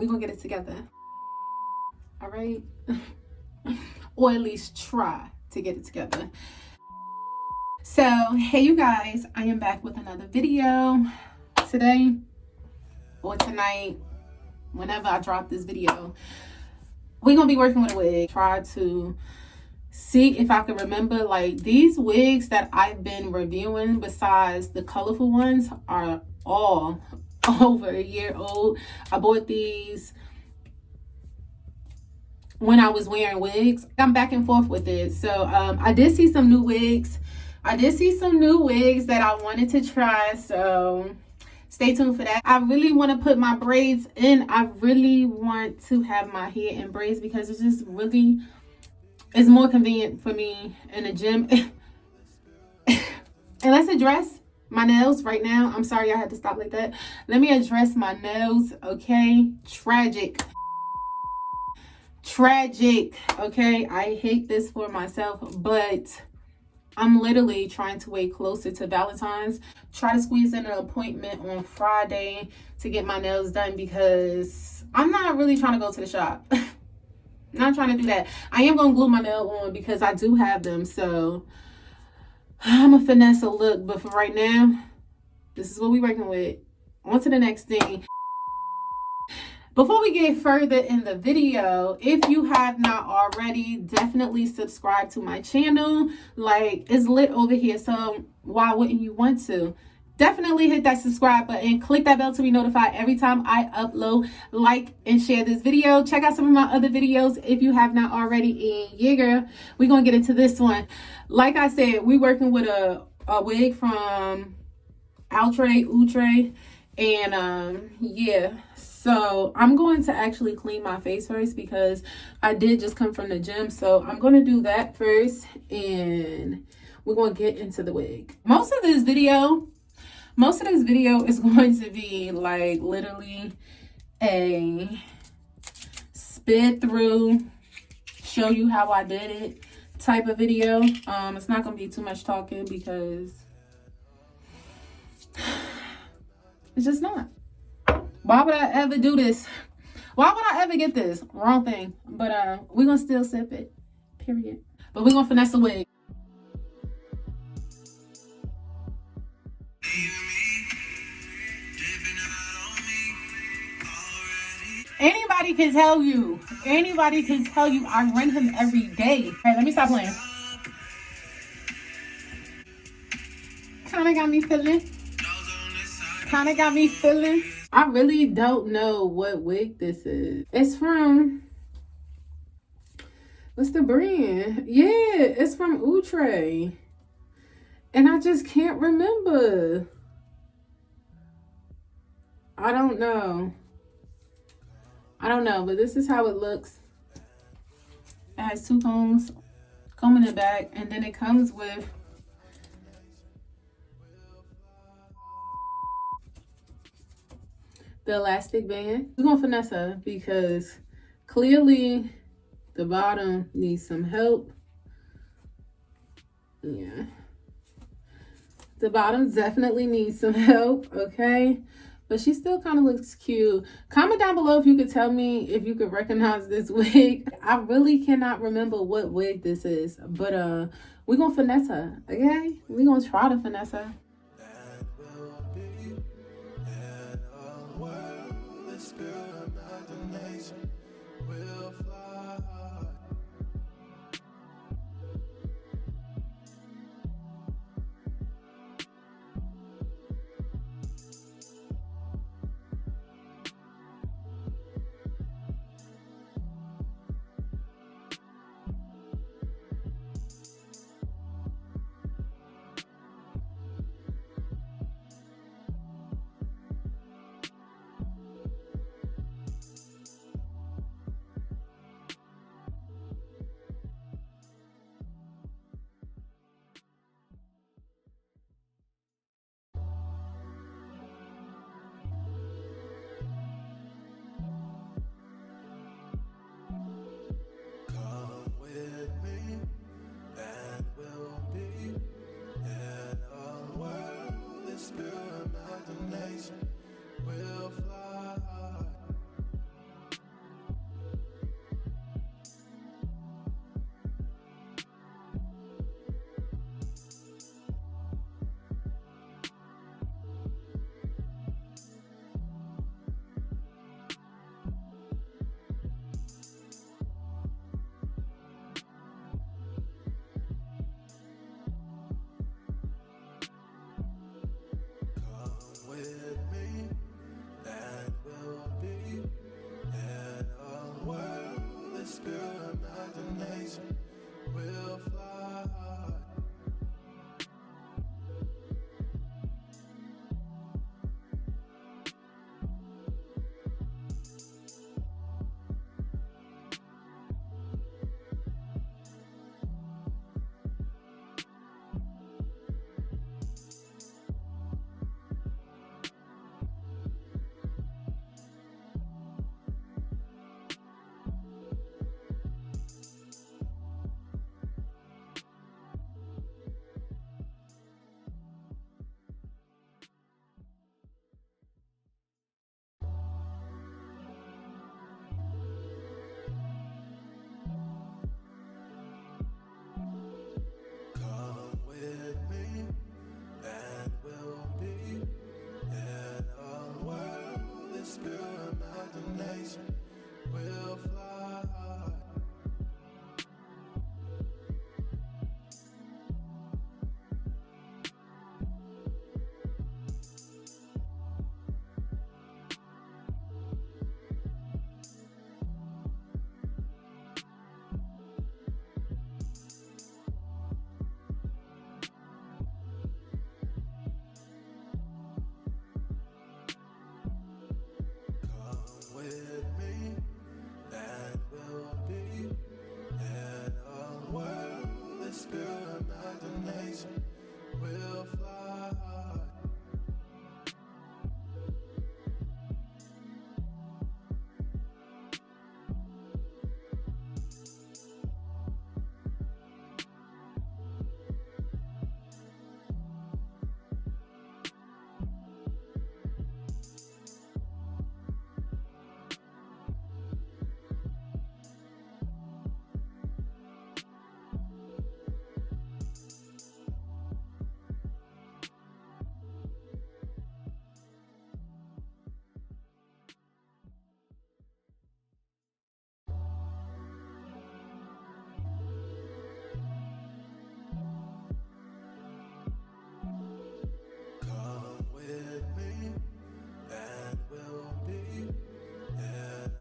We're gonna get it together. All right? Or at least try to get it together. So, hey you guys, I am back with another video today or tonight, whenever I drop this video. We're gonna be working with a wig. Try to see if I can remember, like, these wigs that I've been reviewing, besides the colorful ones, are all over a year old. I bought these when I was wearing wigs. I'm back and forth with it. So I did see some new wigs. I did see some new wigs that I wanted to try. So stay tuned for that. I really want to put my braids in. I really want to have my hair in braids because it's just really, it's more convenient for me in the gym. And let's address my nails right now. I'm sorry I had to stop like that. Let me address my nails, okay? Tragic, okay? I hate this for myself, but I'm literally trying to wait closer to Valentine's. Try to squeeze in an appointment on Friday to get my nails done because I'm not really trying to go to the shop. Not trying to do that. I am going to glue my nail on because I do have them. So I'm going to finesse a look. But for right now, this is what we're working with. On to the next thing. Before we get further in the video, if you have not already, definitely subscribe to my channel. Like, it's lit over here, so why wouldn't you want to? Definitely hit that subscribe button, click that bell to be notified every time I upload, like, and share this video. Check out some of my other videos if you have not already. And yeah, girl, we're gonna get into this one. Like I said, we're working with a wig from Outre, and yeah. So I'm going to actually clean my face first because I did just come from the gym. So I'm going to do that first and we're going to get into the wig. Most of this video is going to be like literally a spit through, show you how I did it type of video. It's not going to be too much talking because it's just not. Why would I ever do this? Why would I ever get this? Wrong thing. But we're going to still sip it. Period. But we're going to finesse the wig. Anybody can tell you. Anybody can tell you I run him every day. All right, let me stop playing. Kinda got me feeling. I really don't know what wig this is. It's from, what's the brand? Yeah, it's from Outre. And I just can't remember. I don't know, but this is how it looks. It has two combs, comb in the back, and then it comes with the elastic band. We're gonna finesse her because clearly the bottom needs some help. Yeah, the bottom definitely needs some help, okay? But she still kind of looks cute. Comment down below if you could tell me if you could recognize this wig. I really cannot remember what wig this is, but we're gonna finesse her, okay? We're gonna try to finesse her. Peace.